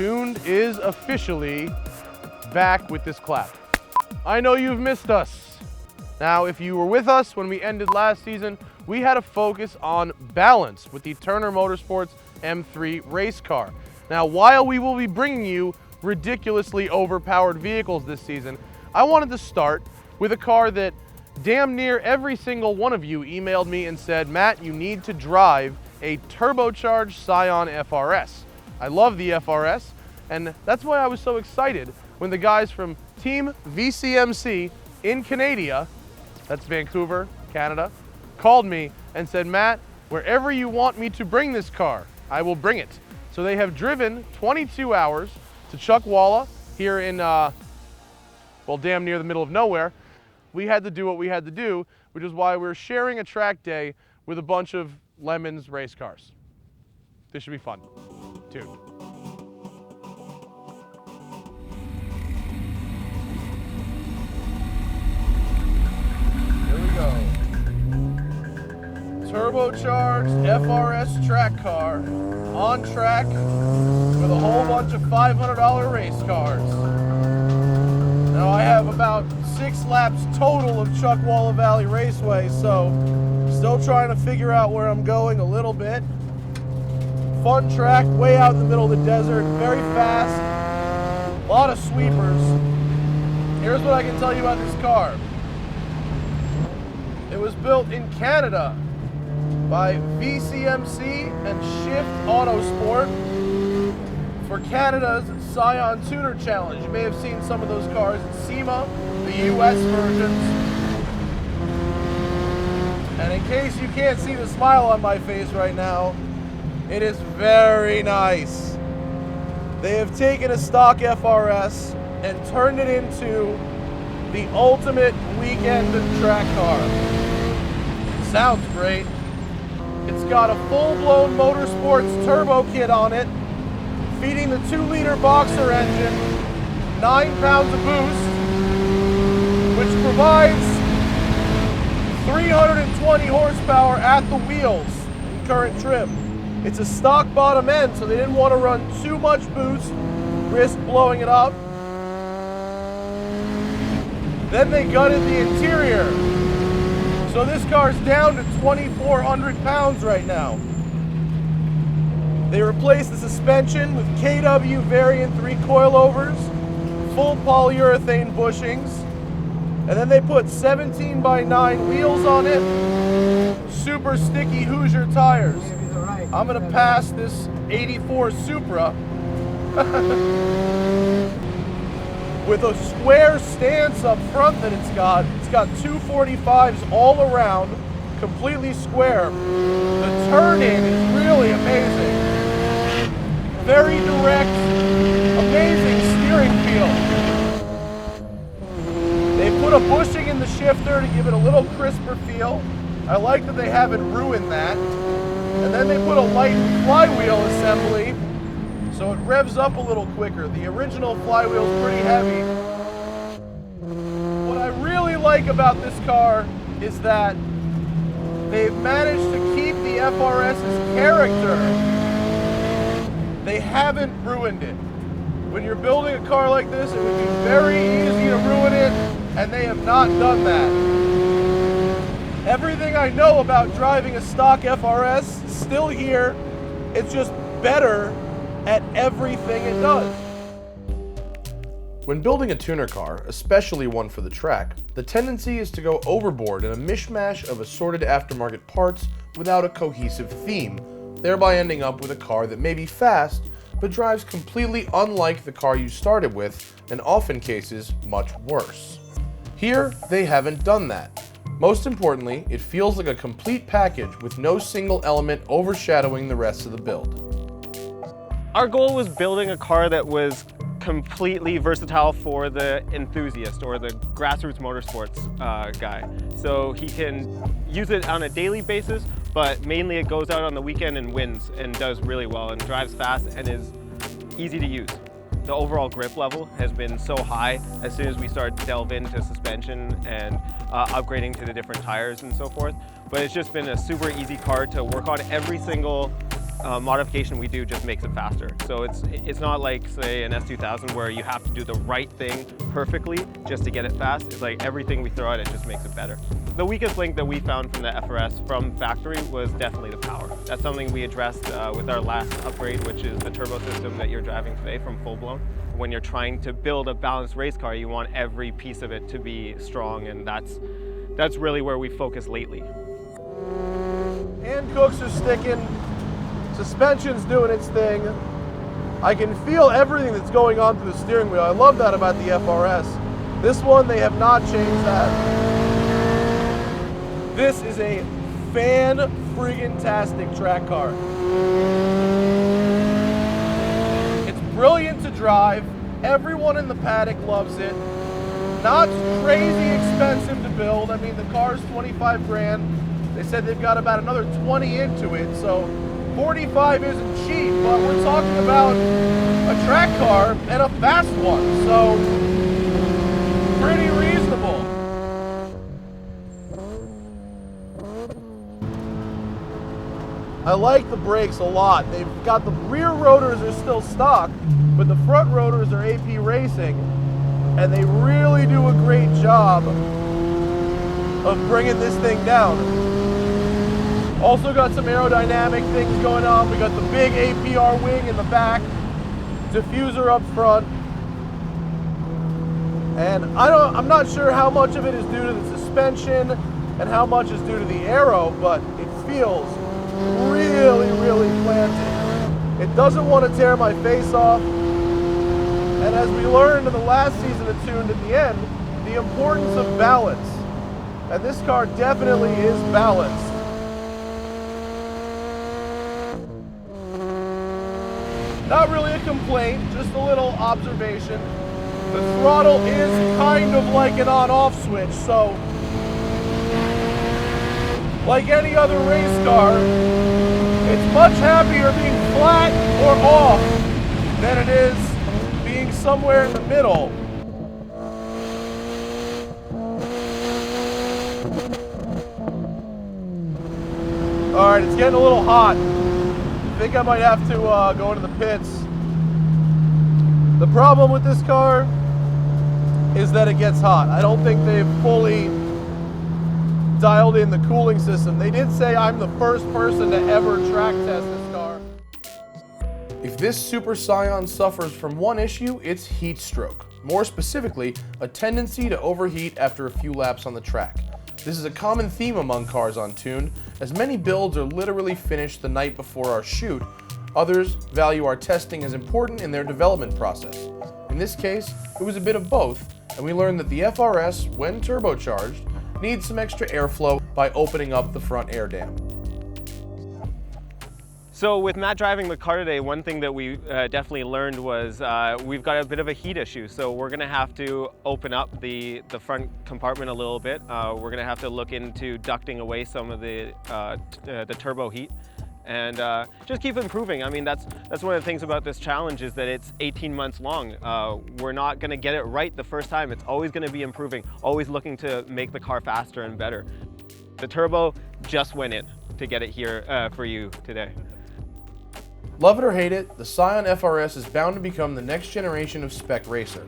Tuned is officially back with this clap. I know you've missed us. Now, if you were with us when we ended last season, we had a focus on balance with the Turner Motorsports M3 race car. Now, while we will be bringing you ridiculously overpowered vehicles this season, I wanted to start with a car that damn near every single one of you emailed me and said, Matt, you need to drive a turbocharged Scion FRS. I love the FRS, and that's why I was so excited when the guys from Team VCMC in Canada, that's Vancouver, Canada, called me and said, Matt, wherever you want me to bring this car, I will bring it. So they have driven 22 hours to Chuckwalla here in, well, damn near the middle of nowhere. We had to do what we had to do, which is why we're sharing a track day with a bunch of Lemons race cars. This should be fun. Tuned. Here we go. Turbocharged FRS track car on track with a whole bunch of $500 race cars. Now I have about 6 laps total of Chuckwalla Valley Raceway, so still trying to figure out where I'm going a little bit. Fun track, way out in the middle of the desert, very fast, a lot of sweepers. Here's what I can tell you about this car. It was built in Canada by VCMC and Shift Autosport for Canada's Scion Tuner Challenge. You may have seen some of those cars in SEMA, the US versions. And in case you can't see the smile on my face right now, it is very nice. They have taken a stock FRS and turned it into the ultimate weekend track car. Sounds great. It's got a full-blown motorsports turbo kit on it, feeding the 2-liter boxer engine 9 pounds of boost, which provides 320 horsepower at the wheels in current trim. It's a stock bottom end, so they didn't want to run too much boost, risk blowing it up. Then they gutted the interior. So this car's down to 2,400 pounds right now. They replaced the suspension with KW Variant 3 coilovers, full polyurethane bushings, and then they put 17x9 wheels on it, super sticky Hoosier tires. I'm gonna pass this 84 Supra with a square stance up front that it's got. It's got 245s all around, completely square. The turn-in is really amazing. Very direct, amazing steering feel. They put a bushing in the shifter to give it a little crisper feel. I like that they haven't ruined that. And then they put a light flywheel assembly, so it revs up a little quicker. The original flywheel is pretty heavy. What I really like about this car is that they've managed to keep the FRS's character. They haven't ruined it. When you're building a car like this, it would be very easy to ruin it, and they have not done that. Everything I know about driving a stock FRS is still here. It's just better at everything it does. When building a tuner car, especially one for the track, the tendency is to go overboard in a mishmash of assorted aftermarket parts without a cohesive theme, thereby ending up with a car that may be fast, but drives completely unlike the car you started with, and often cases, much worse. Here, they haven't done that. Most importantly, it feels like a complete package with no single element overshadowing the rest of the build. Our goal was building a car that was completely versatile for the enthusiast or the grassroots motorsports guy. So he can use it on a daily basis, but mainly it goes out on the weekend and wins and does really well and drives fast and is easy to use. The overall grip level has been so high as soon as we start to delve into suspension and upgrading to the different tires and so forth. But it's just been a super easy car to work on. Every single modification we do just makes it faster. So it's not like, say, an S2000 where you have to do the right thing perfectly just to get it fast. It's like everything we throw at it just makes it better. The weakest link that we found from the FRS from factory was definitely the power. That's something we addressed with our last upgrade, which is the turbo system that you're driving today from full blown. When you're trying to build a balanced race car, you want every piece of it to be strong, and that's really where we focus lately. Hand cooks are sticking, suspension's doing its thing. I can feel everything that's going on through the steering wheel. I love that about the FRS. This one, they have not changed that. This is a fan-friggin-tastic track car. It's brilliant to drive. Everyone in the paddock loves it. Not crazy expensive to build. I mean, the car's 25 grand. They said they've got about another 20 into it, so 45 isn't cheap, but we're talking about a track car and a fast one, so pretty reasonable. I like the brakes a lot. They've got the rear rotors are still stock, but the front rotors are AP Racing, and they really do a great job of bringing this thing down. Also got some aerodynamic things going on. We got the big APR wing in the back, diffuser up front, and I'm not sure how much of it is due to the suspension and how much is due to the aero, but it feels really, really planted. It doesn't want to tear my face off. And as we learned in the last season of Tuned at the end, the importance of balance. And this car definitely is balanced. Not really a complaint, just a little observation. The throttle is kind of like an on-off switch, so like any other race car, it's much happier being flat or off than it is being somewhere in the middle. All right, it's getting a little hot. I think I might have to go into the pits. The problem with this car is that it gets hot. I don't think they've fully dialed in the cooling system. They did say I'm the first person to ever track test this car. If this Super Scion suffers from one issue, it's heat stroke. More specifically, a tendency to overheat after a few laps on the track. This is a common theme among cars on Tuned, as many builds are literally finished the night before our shoot. Others value our testing as important in their development process. In this case, it was a bit of both, and we learned that the FRS, when turbocharged, needs some extra airflow by opening up the front air dam. So with Matt driving the car today, one thing that we definitely learned was we've got a bit of a heat issue. So we're gonna have to open up the front compartment a little bit. We're gonna have to look into ducting away some of the turbo heat and just keep improving. I mean, that's one of the things about this challenge is that it's 18 months long. We're not gonna get it right the first time. It's always gonna be improving, always looking to make the car faster and better. The turbo just went in to get it here for you today. Love it or hate it, the Scion FRS is bound to become the next generation of spec racer.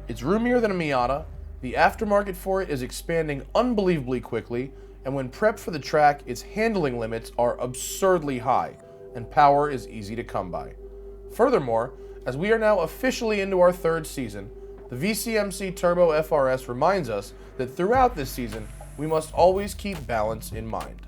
It's roomier than a Miata, the aftermarket for it is expanding unbelievably quickly, and when prepped for the track, its handling limits are absurdly high, and power is easy to come by. Furthermore, as we are now officially into our third season, the VCMC Turbo FRS reminds us that throughout this season, we must always keep balance in mind.